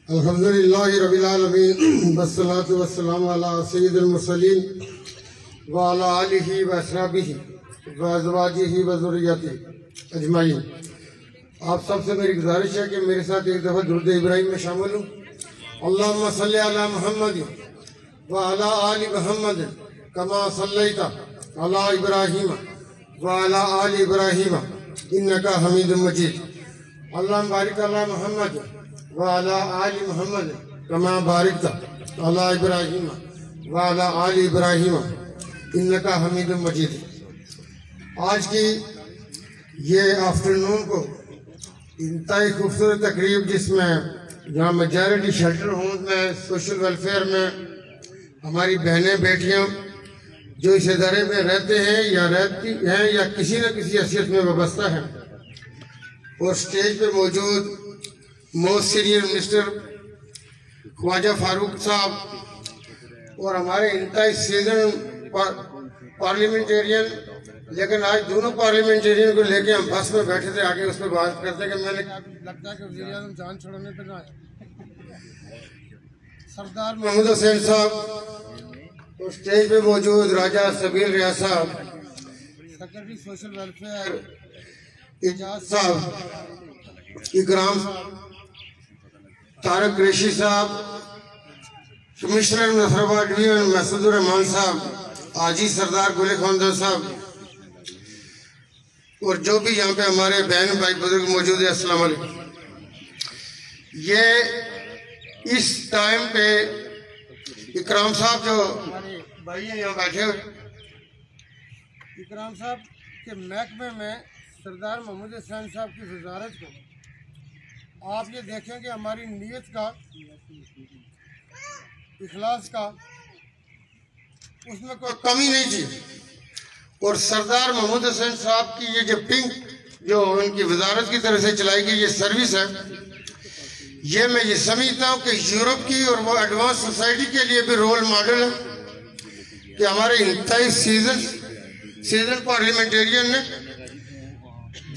الحمدللہ رب العالمین والصلاة والسلام علی سید المرسلین وعلی آلہ واصحابہ وازواجہ وذریتہ اجمعین۔ آپ سب سے میری گزارش ہے کہ میرے ساتھ ایک دفعہ درود ابراہیم میں شامل ہوں۔ اللہم صلی علی محمد وعلی آل محمد کما صلیت علی ابراہیم وعلی آل ابراہیم انکا حمید مجید۔ اللہم بارک علی محمد وعلی آل محمد کما بارکت علی ابراہیم وعلی آل ابراہیم انکا حمید مجید۔ آج کی یہ آفٹرنون کو انتہائی خوبصورت تقریب، جس میں جہاں میجارٹی شیلٹر ہومز میں سوشل ویلفیئر میں ہماری بہنیں بیٹیاں جو اس ادارے میں رہتے ہیں یا رہتی ہیں یا کسی نہ کسی حیثیت میں وابستہ ہیں، اور سٹیج پہ موجود موسٹ سینئر منسٹر خواجہ فاروق صاحب اور ہمارے انتہائی سیزن پارلیمنٹیرین، لیکن آج دونوں پارلیمنٹیرین کو لے کے ہم بس میں بیٹھے تھے، آگے اس پہ بات کرتے کہ میں نے لگتا ہے کہ وزیر اعظم جان چھوڑنے پہ نہ آئے۔ سردار محمود حسین صاحب اور سٹیج پہ موجود راجہ سبیل ریاض صاحب، سیکرٹری سوشل ویلفیئر اعجاز صاحب، اکرام صاحب، طارق قریشی صاحب، کمشنر نصرآباد ڈویژن مسعود الرحمان صاحب، آجی سردار گل خواندہ صاحب، اور جو بھی یہاں پہ ہمارے بہن بھائی بزرگ موجود ہیں، السلام علیکم۔ یہ اس ٹائم پہ اکرام صاحب جو ہمارے بھائی ہیں یہاں بیٹھے ہوئے، اکرام صاحب کے محکمے میں سردار محمود حسین صاحب کی وزارت کو آپ یہ دیکھیں کہ ہماری نیت کا، اخلاص کا اس میں کوئی کمی نہیں تھی، اور سردار محمود حسین صاحب کی یہ جو پنک جو ان کی وزارت کی طرف سے چلائی گئی یہ سروس ہے، یہ میں یہ سمجھتا ہوں کہ یورپ کی اور وہ ایڈوانس سوسائٹی کے لیے بھی رول ماڈل ہے کہ ہمارے انتہائی سیزن پارلیمنٹیرین نے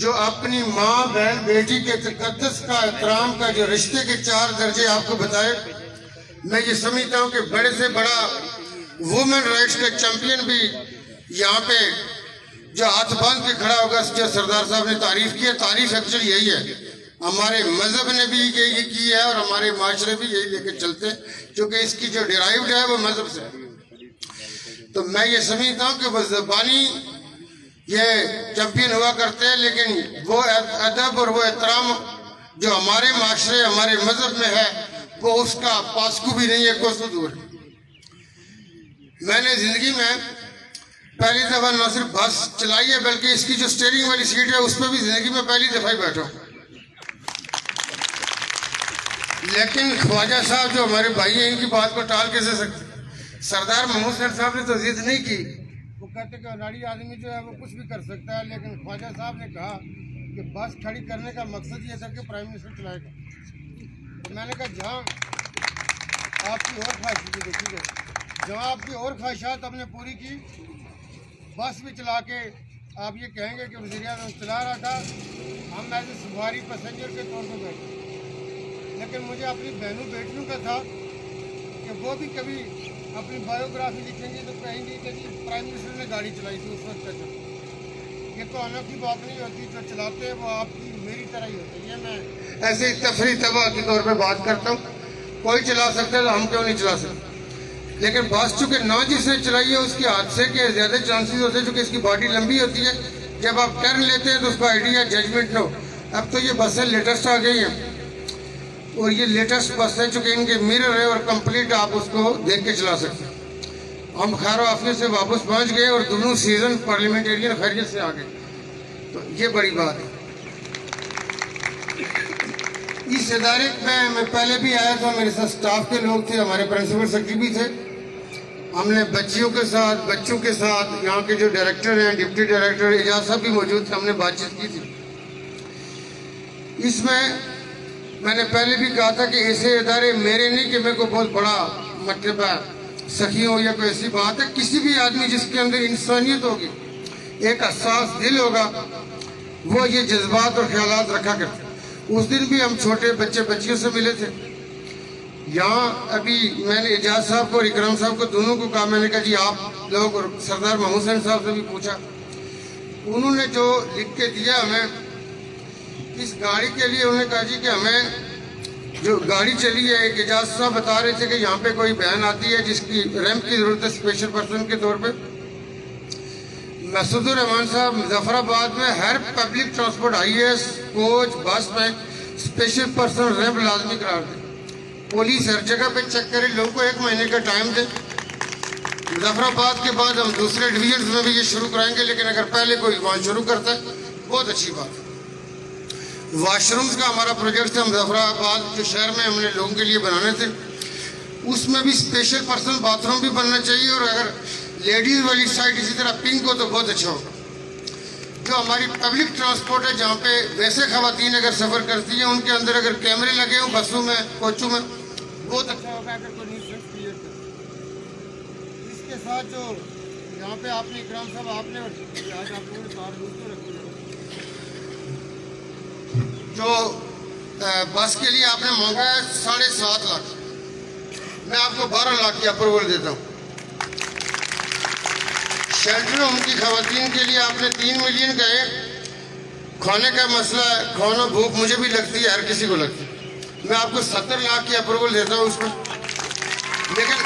جو اپنی ماں بہن بیٹی کے تقدس کا احترام کا جو رشتے کے 4 درجے آپ کو بتائے، میں یہ سمجھتا ہوں کہ بڑے سے بڑا وومن رائٹس کا چیمپئن بھی یہاں پہ جو ہاتھ باندھ کے کھڑا ہوگا، جو سردار صاحب نے تعریف کی ہے، تعریف ایکچولی یہی ہے، ہمارے مذہب نے بھی یہی کی ہے اور ہمارے معاشرے بھی یہی لے کے چلتے ہیں، کیونکہ اس کی جو ڈیرائیوڈ ہے وہ مذہب سے ہے۔ تو میں یہ سمجھتا ہوں کہ وہ زبانی یہ چیمپئن ہوا کرتے ہیں، لیکن وہ ادب اور وہ احترام جو ہمارے معاشرے ہمارے مذہب میں ہے وہ اس کا پاسکو بھی نہیں ہے، کوسوں دور ہے۔ میں نے زندگی میں پہلی دفعہ نہ صرف بس چلائی ہے بلکہ اس کی جو سٹیئرنگ والی سیٹ ہے اس پہ بھی زندگی میں پہلی دفعہ ہی بیٹھا ہوں، لیکن خواجہ صاحب جو ہمارے بھائی ہیں ان کی بات کو ٹال کیسے سکتے؟ سردار محمود حسین صاحب نے تو ضد نہیں کی، وہ کہتے کہ اناڑی آدمی جو ہے وہ کچھ بھی کر سکتا ہے، لیکن خواجہ صاحب نے کہا کہ بس کھڑی کرنے کا مقصد یہ تھا کہ پرائم منسٹر چلائے گا۔ تو میں نے کہا جہاں آپ کی اور خواہشات دیکھی گئی، جہاں آپ کی اور خواہشات آپ نے پوری کی، بس بھی چلا کے آپ یہ کہیں گے کہ وزیر اعظم چلا رہا تھا، ہم ایسے سواری پیسنجر کے طور پر بیٹھے، لیکن مجھے اپنی بہنوں بیٹیوں کا تھا کہ وہ بھی کبھی اپنی بایوگرافی لکھیں گی تو کہیں گی کہ پرائم منسٹر نے گاڑی چلائی تھی اس وقت تک۔ یہ تو انوکھی بات نہیں ہوتی، جو چلاتے ہیں وہ آپ کی میری طرح ہی ہوتے ہیں۔ یہ میں ایسے تفریح تباہ کے طور پہ بات کرتا ہوں، کوئی چلا سکتا ہے تو ہم کیوں نہیں چلا سکتے، لیکن بس چونکہ نہ جس نے چلائی ہے اس کے حادثے کے زیادہ چانسز ہوتے ہیں، چونکہ اس کی باڈی لمبی ہوتی ہے، جب آپ ٹرن لیتے ہیں تو اس کا آئیڈیا ججمنٹ نہ ہو۔ اب تو یہ بسیں لیٹسٹ آ گئی ہیں، اور یہ لیٹسٹ بس ہے چونکہ ان کے میرر ہے اور کمپلیٹ آپ اس کو دیکھ کے چلا سکتے ہیں۔ ہم خیر و عافیت سے واپس پہنچ گئے اور دونوں سیزن پارلیمنٹیرین خیریت سے آ گئے، تو یہ بڑی بات ہے۔ اس ادارے میں پہلے بھی آیا تھا، میرے ساتھ سٹاف کے لوگ تھے، ہمارے پرنسپل سیکرٹری بھی تھے، ہم نے بچیوں کے ساتھ بچوں کے ساتھ یہاں کے جو ڈائریکٹر ہیں، ڈپٹی ڈائریکٹر اعجاز صاحب بھی موجود تھے، ہم نے بات چیت کی تھی۔ اس میں نے پہلے بھی کہا تھا کہ ایسے ادارے میرے نہیں کہ میں کو بہت بڑا مطلب سخی ہو یا کوئی ایسی بات ہے، کسی بھی آدمی جس کے اندر انسانیت ہوگی، ایک حساس دل ہوگا، وہ یہ جذبات اور خیالات رکھا کرتے۔ اس دن بھی ہم چھوٹے بچے بچیوں سے ملے تھے، یہاں ابھی میں نے اعجاز صاحب کو اور اکرام صاحب کو دونوں کو کہا، میں نے کہا جی آپ لوگ اور سردار محمود حسین صاحب سے بھی پوچھا، انہوں نے جو لکھ کے دیا ہمیں اس گاڑی کے لیے، انہوں نے کہا جی کہ ہمیں جو گاڑی چلی ہے، ایک اعجاز صاحب بتا رہے تھے کہ یہاں پہ کوئی بہن آتی ہے جس کی ریمپ کی ضرورت ہے اسپیشل پرسن کے طور پہ، مسعود الرحمان صاحب مظفر آباد میں ہر پبلک ٹرانسپورٹ آئی ایس کوچ بس میں اسپیشل پرسن ریمپ لازمی قرار دے، پولیس ہر جگہ پہ چیک کرے، لوگوں کو 1 مہینے کا ٹائم دے۔ مظفر آباد کے بعد ہم دوسرے ڈویژنز میں بھی یہ شروع کرائیں گے، لیکن اگر پہلے کوئی وہاں شروع کرتا ہے بہت اچھی بات ہے۔ واش رومز کا ہمارا پروجیکٹ تھا مظفر آباد کے شہر میں، ہم نے لوگوں کے لیے بنانے تھے، اس میں بھی اسپیشل پرسن باتھ روم بھی بننا چاہیے، اور اگر لیڈیز والی سائڈ اسی طرح پنک ہو تو بہت اچھا ہوگا۔ جو ہماری پبلک ٹرانسپورٹ ہے جہاں پہ ویسے خواتین اگر سفر کرتی ہیں، ان کے اندر اگر کیمرے لگے ہوں بسوں میں کوچوں میں بہت اچھا ہوگا اگر کوئی نیوسنس کریٹ کرے۔ اس کے ساتھ جو یہاں پہ آپ نے اکرام صاحب آپ نے آج آپ لوگوں نے کار روز کو رکھی ہے، جو بس کے لیے آپ نے مانگا ہے 7.5 لاکھ، میں آپ کو 12 لاکھ کی اپروول دیتا ہوں۔ شیلٹر ہوم کی خواتین کے لیے آپ نے 3 ملین کہے، کھانے کا مسئلہ ہے، کھانا بھوک مجھے بھی لگتی ہے، ہر کسی کو لگتی ہے، میں آپ کو 70 لاکھ کی اپروول دیتا ہوں اس میں، لیکن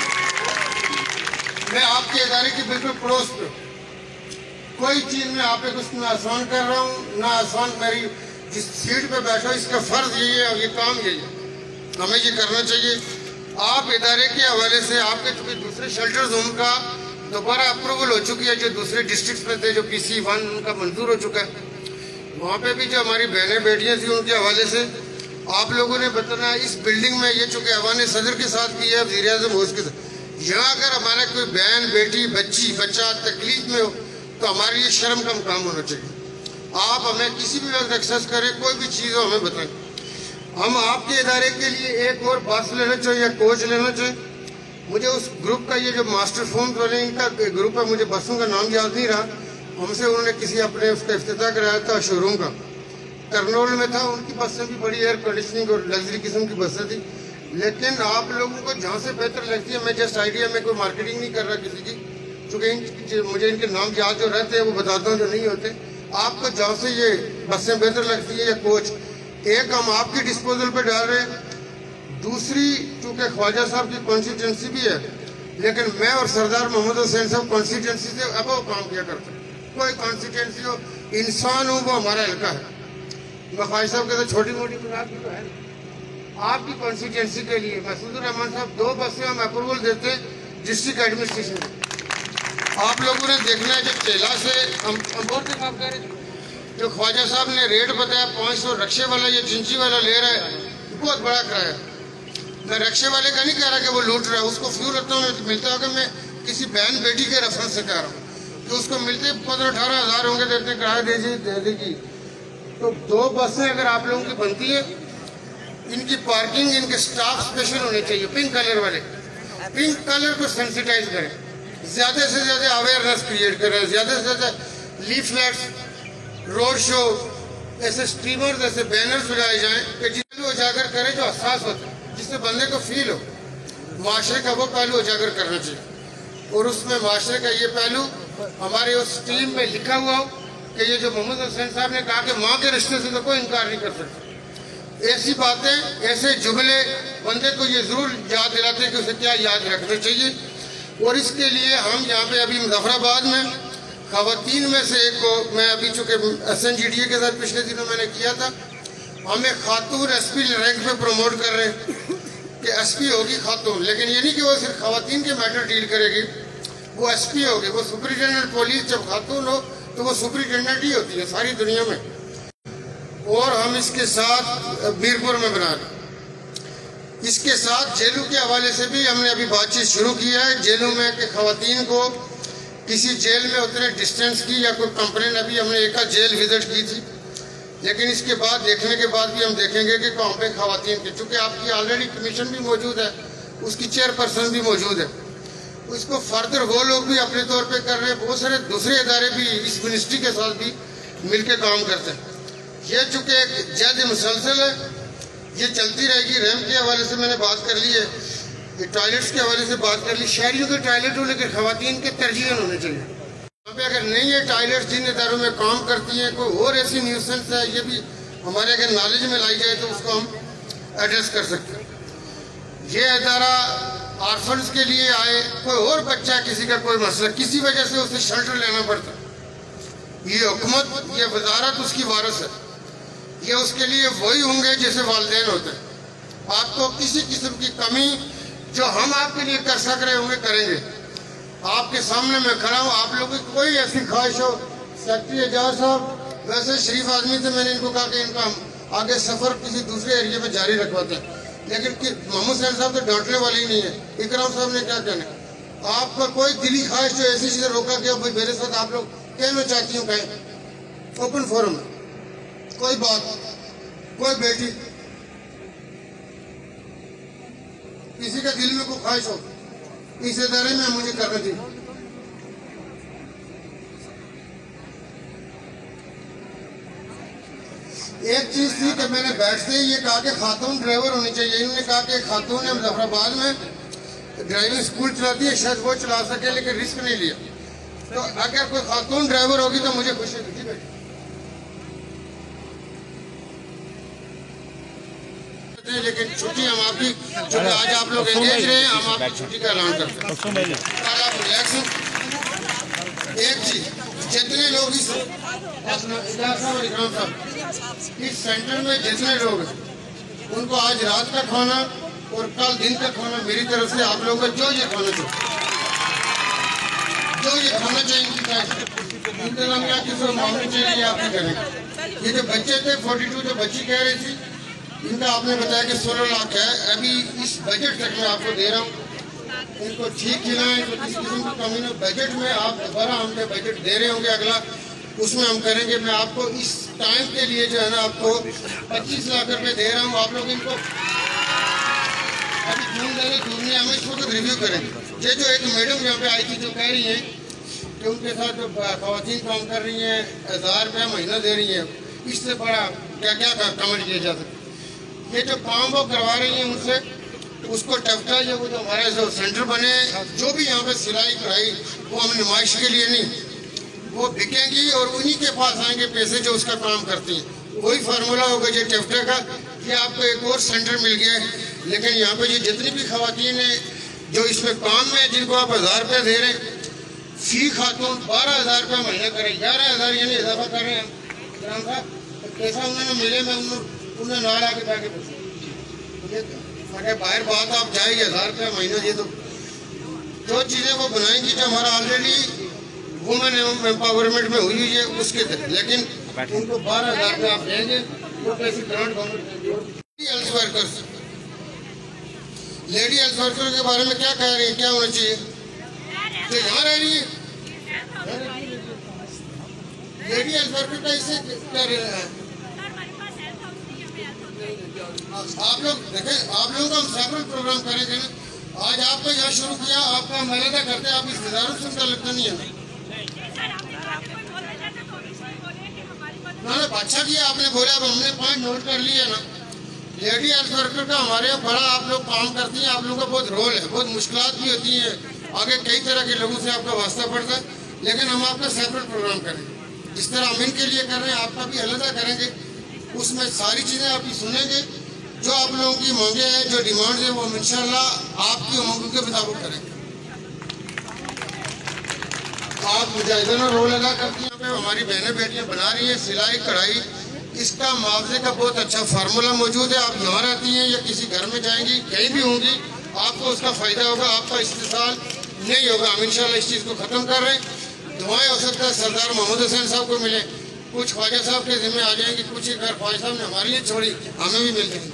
میں آپ کے ادارے کی بالکل پڑوس پہ، کوئی چیز میں آپ پہ کچھ نہ آسان کر رہا ہوں نہ آسان، میری جس سیٹ پہ بیٹھا ہوں اس کا فرض یہی ہے اور یہ کام یہی ہے، ہمیں یہ کرنا چاہیے۔ آپ ادارے کے حوالے سے آپ کے چونکہ دوسرے شیلٹرز ان کا دوبارہ اپروول ہو چکی ہے، جو دوسرے ڈسٹرکٹس میں تھے، جو PC1 ان کا منظور ہو چکا ہے، وہاں پہ بھی جو ہماری بہنیں بیٹیاں تھیں ان کے حوالے سے آپ لوگوں نے بتانا ہے۔ اس بلڈنگ میں یہ چونکہ ایوان صدر کے ساتھ کی ہے، وزیر اعظم اس کے ساتھ، یہاں اگر ہمارا کوئی بہن بیٹی بچی بچہ تکلیف میں ہو تو ہمارے لیے شرم کا مقام ہونا چاہیے۔ آپ ہمیں کسی بھی وقت ایکسس کریں، کوئی بھی چیز ہو ہمیں بتائیں، ہم آپ کے ادارے کے لیے ایک اور بس لینا چاہیے یا کوچ لینا چاہیے۔ مجھے اس گروپ کا یہ جو ماسٹر فون والے ان کا گروپ ہے، مجھے بسوں کا نام یاد نہیں رہا، ہم سے انہوں نے کسی اپنے اس کا افتتاح کرایا تھا شو روم کا، کرنول میں تھا، ان کی بسیں بھی بڑی ایئر کنڈیشننگ اور لگژری قسم کی بسیں تھی، لیکن آپ لوگوں کو جہاں سے بہتر لگتی ہے، میں جسٹ آئیڈیا میں کوئی مارکیٹنگ نہیں کر رہا کسی کی، چونکہ مجھے ان کے نام یاد جو رہتے ہیں وہ بتاتا ہوں جو نہیں ہوتے، آپ کو جہاں سے یہ بسیں بہتر لگتی ہیں یا کوچ، ایک ہم آپ کی ڈسپوزل پہ ڈال رہے ہیں، دوسری چونکہ خواجہ صاحب کی کانسٹیٹوئنسی بھی ہے، لیکن میں اور سردار محمود حسین صاحب کانسٹیٹوئنسی سے ابو کام کیا کرتے ہیں، کوئی کانسٹیٹوئنسی ہو، انسان ہو، وہ ہمارا حلقہ ہے۔ میں خواجہ صاحب کہتے ہیں چھوٹی موٹی بات بھی تو ہے، آپ کی کانسٹیٹوئنسی کے لیے مسعود الرحمان صاحب 2 بسیں ہم اپروول دیتے ہیں ڈسٹرکٹ ایڈمنسٹریشن میں۔ آپ لوگوں نے دیکھنا ہے جو چیلا سے ہم اور سے کام کر رہے ہیں، جو خواجہ صاحب نے ریٹ بتایا 500 رکشے والا یا چنچی والا لے رہا ہے، بہت بڑا کرایہ۔ میں رکشے والے کا نہیں کہہ رہا کہ وہ لوٹ رہا ہے، اس کو فیول اتنا ملتا ہوگا، میں کسی بہن بیٹی کے ریفرنس سے کہہ رہا ہوں کہ اس کو ملتے 15-18 ہزار ہوں گے، دیتے کرایہ دے دیجیے۔ تو 2 بسیں اگر آپ لوگوں کی بنتی ہیں، ان کی پارکنگ، ان کے سٹاف اسپیشل ہونے چاہیے، پنک کلر والے، پنک کلر کو سینسیٹائز کریں، زیادہ سے زیادہ اویئرنیس کریٹ کریں، زیادہ سے زیادہ لیفلیٹس، روڈ شو، ایسے سٹریمرز، ایسے بینرز لگائے جائیں کہ جن کو اجاگر کریں جو حساس ہوتا ہے، جس سے بندے کو فیل ہو، معاشرے کا وہ پہلو اجاگر کرنا چاہیے، اور اس میں معاشرے کا یہ پہلو ہمارے اس ٹیم میں لکھا ہوا ہو کہ یہ جو محمود حسین صاحب نے کہا کہ ماں کے رشتے سے تو کوئی انکار نہیں کر سکتا، ایسی باتیں، ایسے جملے بندے کو یہ ضرور یاد دلاتے ہیں کہ اسے کیا یاد رکھنا چاہیے۔ اور اس کے لیے ہم یہاں پہ ابھی مظفر آباد میں خواتین میں سے ایک کو میں ابھی چونکہ SNGDA کے ساتھ پچھلے دنوں میں نے کیا تھا، ہم ایک خاتون SP رینک پہ پروموٹ کر رہے ہیں کہ SP ہوگی خاتون، لیکن یہ نہیں کہ وہ صرف خواتین کے میٹر ڈیل کرے گی، وہ SP ہوگی، وہ سپرنٹینڈنٹ پولیس جب خاتون ہو تو وہ سپرنٹینڈنٹ ہی ہوتی ہے ساری دنیا میں۔ اور ہم اس کے ساتھ میرپور میں بنا رہے ہیں، اس کے ساتھ جیلوں کے حوالے سے بھی ہم نے ابھی بات چیت شروع کی ہے، جیلوں میں کہ خواتین کو کسی جیل میں اتنے ڈسٹینس کی یا کوئی کمپلین، ابھی ہم نے ایک جیل وزٹ کی تھی، لیکن اس کے بعد دیکھنے کے بعد بھی ہم دیکھیں گے کہ کہاں پہ خواتین کی، چونکہ آپ کی آلریڈی کمیشن بھی موجود ہے، اس کی چیئرپرسن بھی موجود ہے، اس کو فردر وہ لوگ بھی اپنے طور پہ کر رہے ہیں، بہت سارے دوسرے ادارے بھی اس منسٹری کے ساتھ بھی مل کے کام کرتے ہیں۔ یہ چونکہ ایک جد مسلسل ہے، یہ چلتی رہے گی. ریمپ کے حوالے سے میں نے بات کر لی ہے, ٹوائلٹس کے حوالے سے بات کر لی. شہریوں کے ٹوائلٹ ہو لیکن خواتین کے ترجیح ہونے چاہیے. وہاں پہ اگر نہیں ہے ٹوائلٹس جن اداروں میں کام کرتی ہیں, کوئی اور ایسی نیوسنس ہے, یہ بھی ہمارے اگر نالج میں لائی جائے تو اس کو ہم ایڈریس کر سکتے ہیں. یہ ادارہ آرفنز کے لیے آئے, کوئی اور بچہ کسی کا کوئی مسئلہ, کسی وجہ سے اسے شیلٹر لینا پڑتا, یہ حکومت, یہ وزارت اس کی وارث ہے. یہ اس کے لیے وہی ہوں گے جیسے والدین ہوتے ہیں. آپ کو کسی قسم کی کمی جو ہم آپ کے لیے کر سک رہے ہوں گے کریں گے. آپ کے سامنے میں کھڑا ہوں, آپ لوگوں کی کوئی ایسی خواہش ہو. سیکٹری اعجاز صاحب ویسے شریف آدمی تھے, میں نے ان کو کہا کہ ان کا آگے سفر کسی دوسرے ایریے میں جاری رکھواتے ہیں, لیکن محمود حسین صاحب تو ڈانٹنے والے ہی نہیں ہیں. اکرام صاحب نے کیا کہنا, آپ کا کوئی دلی خواہش جو ایسی چیزیں روکا کہ بھائی میرے ساتھ آپ لوگ کہنا چاہتی ہوں کہیں, اوپن فورم ہے, کوئی بات, کوئی بیٹی, کسی کا دل میں کوئی خواہش ہو اس ادارے میں مجھے کرنا چاہیے. ایک چیز تھی کہ میں نے بیٹھتے ہی یہ کہا کہ خاتون ڈرائیور ہونی چاہیے. انہوں نے کہا کہ ایک خاتون ہے مظفر آباد میں ڈرائیونگ اسکول چلاتی ہے, شاید وہ چلا سکے لیکن رسک نہیں لیا. تو اگر کوئی خاتون ڈرائیور ہوگی تو مجھے خوشی ہوگی. بیٹی لیکن چھٹی ہم آپ کی, چونکہ آج آپ لوگ انگیج رہے ہیں, ہم آپ کی چھٹی کا اعلان کرتے ہیں. آپ ریلیکس ہوں. ایک چیز, جتنے لوگ اس سینٹر میں جتنے لوگ ہیں ان کو آج رات کا کھانا اور کل دن کا کھانا میری طرف سے آپ لوگوں کو جو یہ کھانا چاہیے انتظامیہ کسی کو معاملے چاہیے آپ نہیں کریں. یہ جو بچے تھے 42 جو بچی کہہ رہی تھی, ان کا آپ نے بتایا کہ 16 لاکھ ہے. ابھی اس بجٹ تک میں آپ کو دے رہا ہوں, ان کو ٹھیک کھلائیں تو کسی قسم کی کمی نہ. بجٹ میں آپ دوبارہ ہم نے بجٹ دے رہے ہوں گے اگلا, اس میں ہم کریں گے. میں آپ کو اس ٹائم کے لیے جو ہے نا آپ کو 25 لاکھ روپے دے رہا ہوں. آپ لوگ ان کو ابھی جون دینے دورنی ہم اس وقت ریویو کریں گے. یہ جو ایک میڈم یہاں پہ آئی تھی جو کہہ رہی ہیں کہ ان کے ساتھ جو خواتین کام کر رہی ہیں 1000 روپیہ مہینہ دے رہی ہیں, اس سے بڑا کیا کیا کمنٹ کیا جا سکتا. یہ جو کام وہ کروا رہی ہیں ان سے, اس کو ٹفٹا جو وہ جو ہمارے جو سینٹر بنے جو بھی یہاں پہ سلائی کڑھائی وہ ہم نمائش کے لیے نہیں, وہ بکیں گی اور انہی کے پاس آئیں گے پیسے جو اس کا کام کرتی ہیں. وہی فارمولا ہوگا یہ ٹفٹا کا. یہ آپ کو ایک اور سینٹر مل گیا ہے, لیکن یہاں پہ یہ جتنی بھی خواتین ہیں جو اس میں کام میں جن کو آپ 1000 روپے دے رہے ہیں, فی خاتون 12000 روپے مہینہ کریں, 11000 یعنی اضافہ کر رہے ہیں. پیسہ انہوں نے ملے میں انہیں نہ لا کے جا کے باہر بات آپ جائیں گے 1000 روپے مہینہ. یہ تو جو چیزیں وہ بنائیں گی جو ہمارا آلریڈی وومن امپاورمنٹ میں ہوئی ہے اس کے تحت, لیکن ان کو 12000 روپے آپ دیں گے. وہ پیسے grant government health workers, lady health worker کے بارے میں کیا کہہ رہی ہیں, کیا ہونا چاہیے کہ یہاں رہ رہی ہے لیڈی ہیلتھ ورکر کا, اس سے کیا رہنا ہے. آپ لوگ دیکھیں, آپ لوگوں کا ہم سیپریٹ پروگرام کریں گے نا. آج آپ کو یہاں شروع کیا, آپ کا ملیدہ کرتے ہیں, آپ اس اداروں سے ان کا لگتا نہیں ہے نا. اچھا کیا آپ نے بولا, اب ہم نے پوائنٹ نوٹ کر لیا نا. لیڈی ہیلتھ ورکر کا ہمارے یہاں بڑا آپ لوگ کام کرتی ہیں, آپ لوگوں کا بہت رول ہے, بہت مشکلات بھی ہوتی ہیں, آگے کئی طرح کے لوگوں سے آپ کا واسطہ پڑتا ہے, لیکن ہم آپ کا سیپریٹ پروگرام کریں گے. جس طرح ہم ان کے لیے کر رہے ہیں آپ کا بھی علیحدہ کریں گے. اس میں ساری چیزیں آپ کی سنیں گے, جو آپ لوگوں کی مانگیں ہیں, جو ڈیمانڈ ہیں, وہ ہم انشاءاللہ آپ کی امنگوں کے مطابق کریں گے. آپ مجاہدانہ رول ادا کرتی ہیں, ہماری بہنیں بیٹیاں بنا رہی ہیں سلائی کڑھائی, اس کا معاوضے کا بہت اچھا فارمولا موجود ہے. آپ یہاں رہتی ہیں یا کسی گھر میں جائیں گی, کہیں بھی ہوں گی, آپ کو اس کا فائدہ ہوگا, آپ کا استحصال نہیں ہوگا. ہم انشاءاللہ اس چیز کو ختم کر رہے ہیں. دعائیں ہو سکتا ہے سردار محمود حسین صاحب کو ملیں, کچھ خواجہ صاحب کے ذمہ آ جائیں گی, کچھ اگر خواجہ صاحب نے ہمارے لیے چھوڑی ہمیں بھی مل جائیں گی.